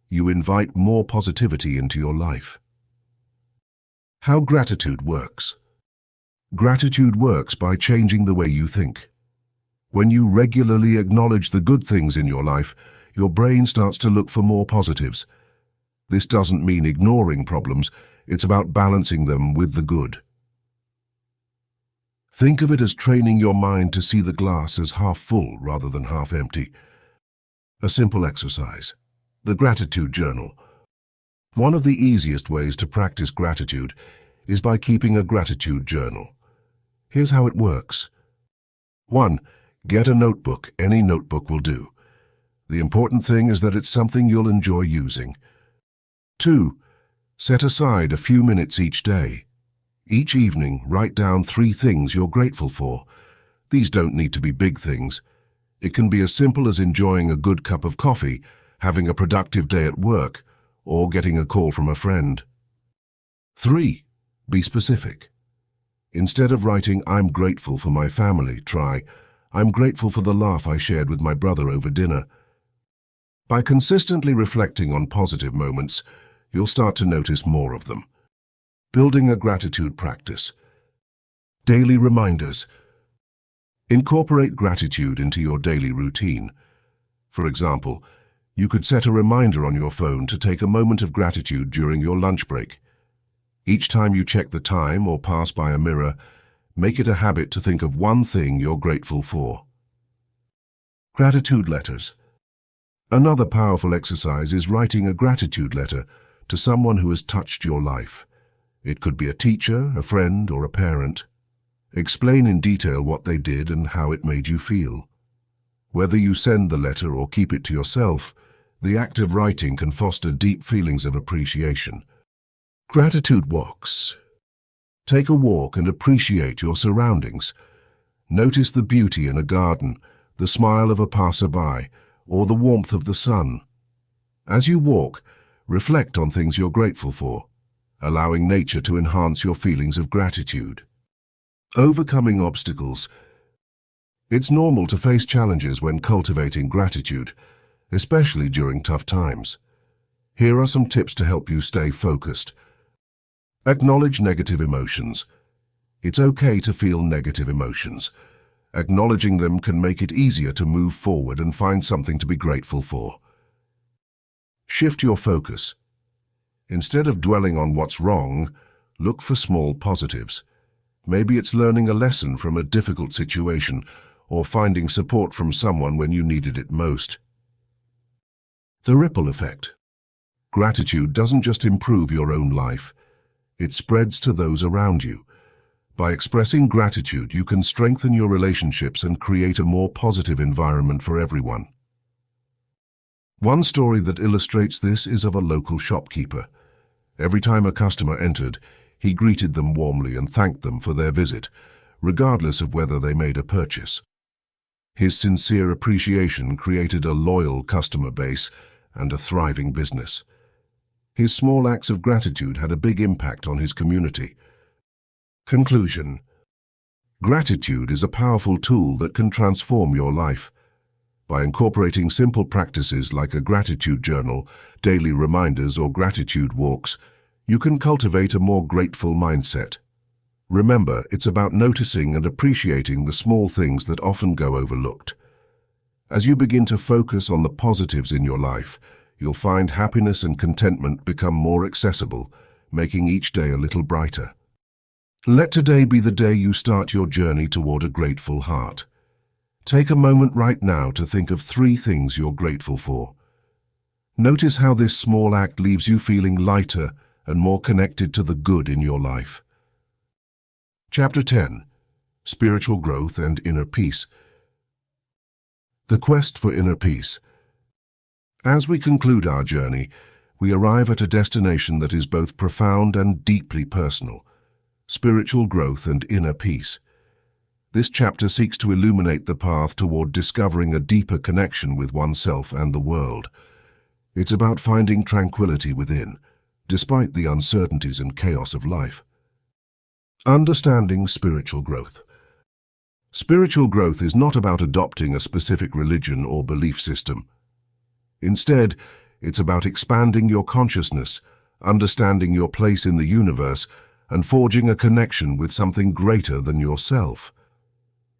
you invite more positivity into your life. How gratitude works. Gratitude works by changing the way you think. When you regularly acknowledge the good things in your life, your brain starts to look for more positives. This doesn't mean ignoring problems, it's about balancing them with the good. Think of it as training your mind to see the glass as half full rather than half empty. A simple exercise. The Gratitude Journal. One of the easiest ways to practice gratitude is by keeping a gratitude journal. Here's how it works. 1. Get a notebook. Any notebook will do. The important thing is that it's something you'll enjoy using. 2. Set aside a few minutes each day. Each evening, write down 3 things you're grateful for. These don't need to be big things. It can be as simple as enjoying a good cup of coffee, having a productive day at work, or getting a call from a friend. 3. Be specific. Instead of writing, "I'm grateful for my family," try, "I'm grateful for the laugh I shared with my brother over dinner." By consistently reflecting on positive moments, you'll start to notice more of them. Building a gratitude practice. Daily reminders. Incorporate gratitude into your daily routine. For example, You could set a reminder on your phone to take a moment of gratitude during your lunch break. Each time you check the time or pass by a mirror, make it a habit to think of one thing you're grateful for. Gratitude letters. Another powerful exercise is writing a gratitude letter to someone who has touched your life. It could be a teacher, a friend, or a parent. Explain in detail what they did and how it made you feel. Whether you send the letter or keep it to yourself, the act of writing can foster deep feelings of appreciation. Gratitude walks. Take a walk and appreciate your surroundings. Notice the beauty in a garden, the smile of a passerby, or the warmth of the sun. As you walk, reflect on things you're grateful for, allowing nature to enhance your feelings of gratitude. Overcoming obstacles. It's normal to face challenges when cultivating gratitude, especially during tough times. Here are some tips to help you stay focused. Acknowledge negative emotions. It's okay to feel negative emotions. Acknowledging them can make it easier to move forward and find something to be grateful for. Shift your focus. Instead of dwelling on what's wrong, look for small positives. Maybe it's learning a lesson from a difficult situation or finding support from someone when you needed it most. The ripple effect. Gratitude doesn't just improve your own life, it spreads to those around you. By expressing gratitude, you can strengthen your relationships and create a more positive environment for everyone. One story that illustrates this is of a local shopkeeper. Every time a customer entered, he greeted them warmly and thanked them for their visit, regardless of whether they made a purchase. His sincere appreciation created a loyal customer base and a thriving business. His small acts of gratitude had a big impact on his community. Conclusion. Gratitude is a powerful tool that can transform your life. By incorporating simple practices like a gratitude journal, daily reminders, or gratitude walks, you can cultivate a more grateful mindset. Remember, it's about noticing and appreciating the small things that often go overlooked. As you begin to focus on the positives in your life, you'll find happiness and contentment become more accessible, making each day a little brighter. Let today be the day you start your journey toward a grateful heart. Take a moment right now to think of 3 things you're grateful for. Notice how this small act leaves you feeling lighter and more connected to the good in your life. Chapter 10. Spiritual Growth and Inner Peace. The Quest for Inner Peace. As we conclude our journey, we arrive at a destination that is both profound and deeply personal: spiritual growth and inner peace. This chapter seeks to illuminate the path toward discovering a deeper connection with oneself and the world. It's about finding tranquility within, despite the uncertainties and chaos of life. Understanding spiritual growth. Spiritual growth is not about adopting a specific religion or belief system. Instead, it's about expanding your consciousness, understanding your place in the universe, and forging a connection with something greater than yourself.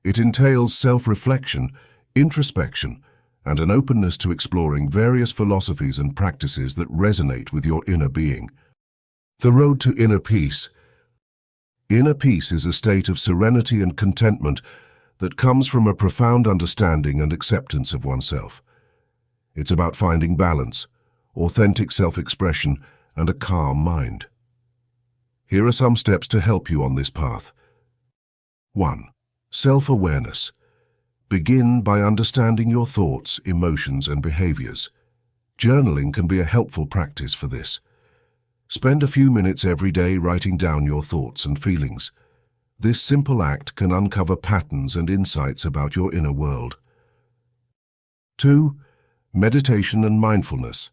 It entails self-reflection, introspection, and an openness to exploring various philosophies and practices that resonate with your inner being. The road to inner peace. Inner peace is a state of serenity and contentment that comes from a profound understanding and acceptance of oneself. It's about finding balance, authentic self-expression, and a calm mind. Here are some steps to help you on this path. 1. Self-awareness. Begin by understanding your thoughts, emotions, and behaviors. Journaling can be a helpful practice for this. Spend a few minutes every day writing down your thoughts and feelings. This simple act can uncover patterns and insights about your inner world. 2. Meditation and mindfulness.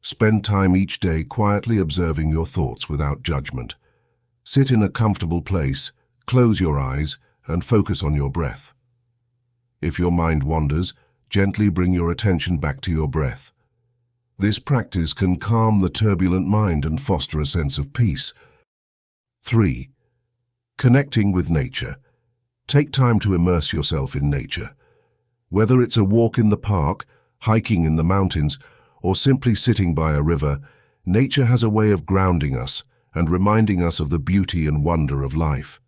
Spend time each day quietly observing your thoughts without judgment. Sit in a comfortable place, close your eyes, and focus on your breath. If your mind wanders, gently bring your attention back to your breath. This practice can calm the turbulent mind and foster a sense of peace. 3. Connecting with nature. Take time to immerse yourself in nature. Whether it's a walk in the park, hiking in the mountains, or simply sitting by a river, nature has a way of grounding us and reminding us of the beauty and wonder of life.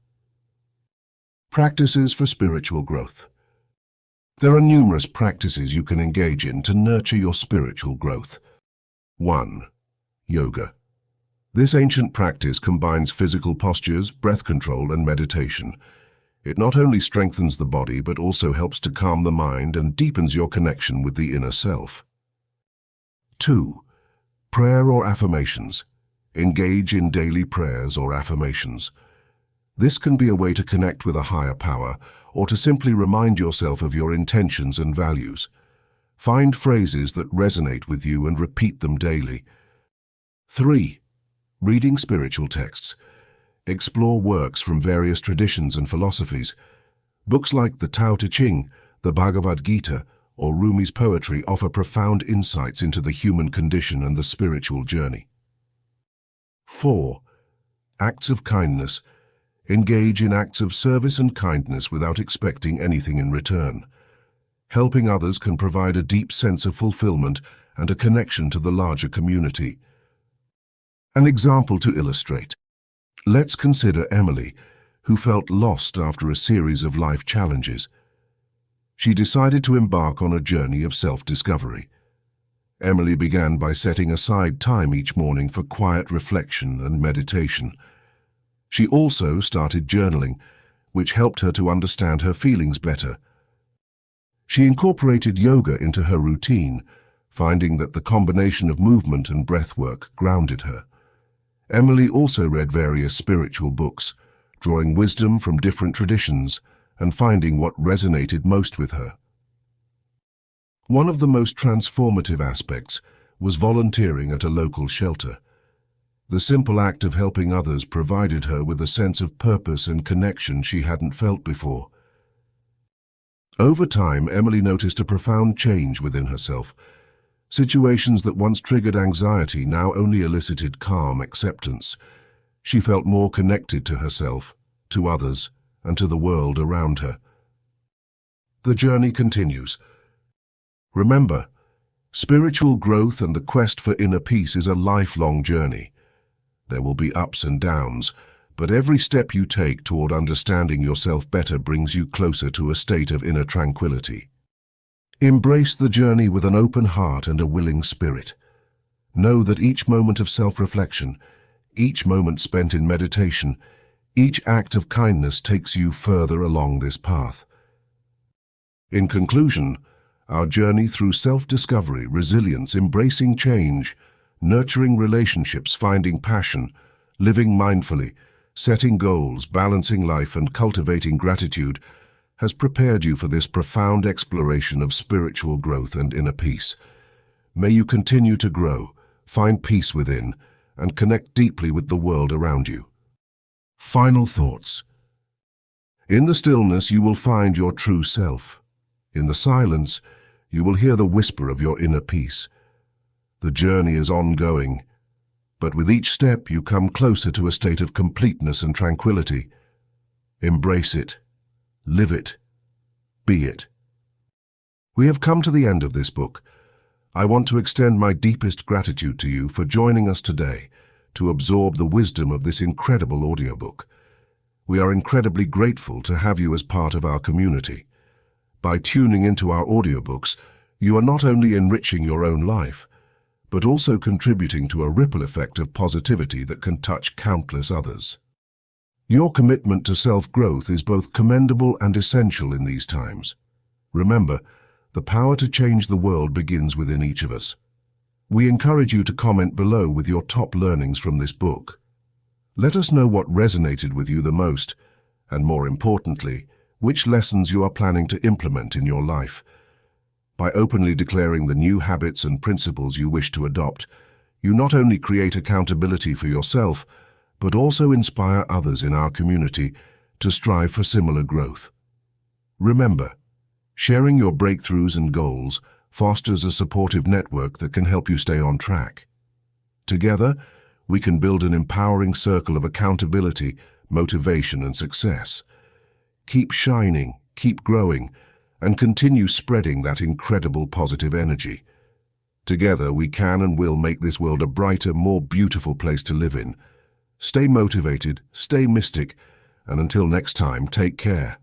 Practices for spiritual growth. There are numerous practices you can engage in to nurture your spiritual growth. 1. Yoga. This ancient practice combines physical postures, breath control, and meditation. It not only strengthens the body but also helps to calm the mind and deepens your connection with the inner self. 2. Prayer or affirmations. Engage in daily prayers or affirmations. This can be a way to connect with a higher power or to simply remind yourself of your intentions and values. Find phrases that resonate with you and repeat them daily. 3. Reading spiritual texts. Explore works from various traditions and philosophies. Books like the Tao Te Ching, the Bhagavad Gita, or Rumi's poetry offer profound insights into the human condition and the spiritual journey. 4. Acts of kindness. Engage in acts of service and kindness without expecting anything in return. Helping others can provide a deep sense of fulfillment and a connection to the larger community. An example to illustrate. Let's consider Emily, who felt lost after a series of life challenges. She decided to embark on a journey of self-discovery. Emily began by setting aside time each morning for quiet reflection and meditation. She also started journaling, which helped her to understand her feelings better. She incorporated yoga into her routine, finding that the combination of movement and breath work grounded her. Emily also read various spiritual books, drawing wisdom from different traditions and finding what resonated most with her. One of the most transformative aspects was volunteering at a local shelter. The simple act of helping others provided her with a sense of purpose and connection she hadn't felt before. Over time, Emily noticed a profound change within herself. Situations that once triggered anxiety now only elicited calm acceptance. She felt more connected to herself, to others, and to the world around her. The journey continues. Remember, spiritual growth and the quest for inner peace is a lifelong journey. There will be ups and downs, but every step you take toward understanding yourself better brings you closer to a state of inner tranquility. Embrace the journey with an open heart and a willing spirit. Know that each moment of self-reflection, each moment spent in meditation, each act of kindness takes you further along this path. In conclusion, our journey through self-discovery, resilience, embracing change, nurturing relationships, finding passion, living mindfully, setting goals, balancing life, and cultivating gratitude has prepared you for this profound exploration of spiritual growth and inner peace. May you continue to grow, find peace within, and connect deeply with the world around you. Final thoughts. In the stillness you will find your true self. In the silence, you will hear the whisper of your inner peace. The journey is ongoing, but with each step you come closer to a state of completeness and tranquility. Embrace it. Live it. Be it. We have come to the end of this book. I want to extend my deepest gratitude to you for joining us today to absorb the wisdom of this incredible audiobook. We are incredibly grateful to have you as part of our community. By tuning into our audiobooks, you are not only enriching your own life, but also contributing to a ripple effect of positivity that can touch countless others. Your commitment to self-growth is both commendable and essential in these times. Remember, the power to change the world begins within each of us. We encourage you to comment below with your top learnings from this book. Let us know what resonated with you the most, and more importantly, which lessons you are planning to implement in your life. By openly declaring the new habits and principles you wish to adopt, you not only create accountability for yourself, but also inspire others in our community to strive for similar growth. Remember, sharing your breakthroughs and goals fosters a supportive network that can help you stay on track. Together, we can build an empowering circle of accountability, motivation, and success. Keep shining, keep growing, and continue spreading that incredible positive energy. Together, we can and will make this world a brighter, more beautiful place to live in. Stay motivated, stay mystic, and until next time, take care.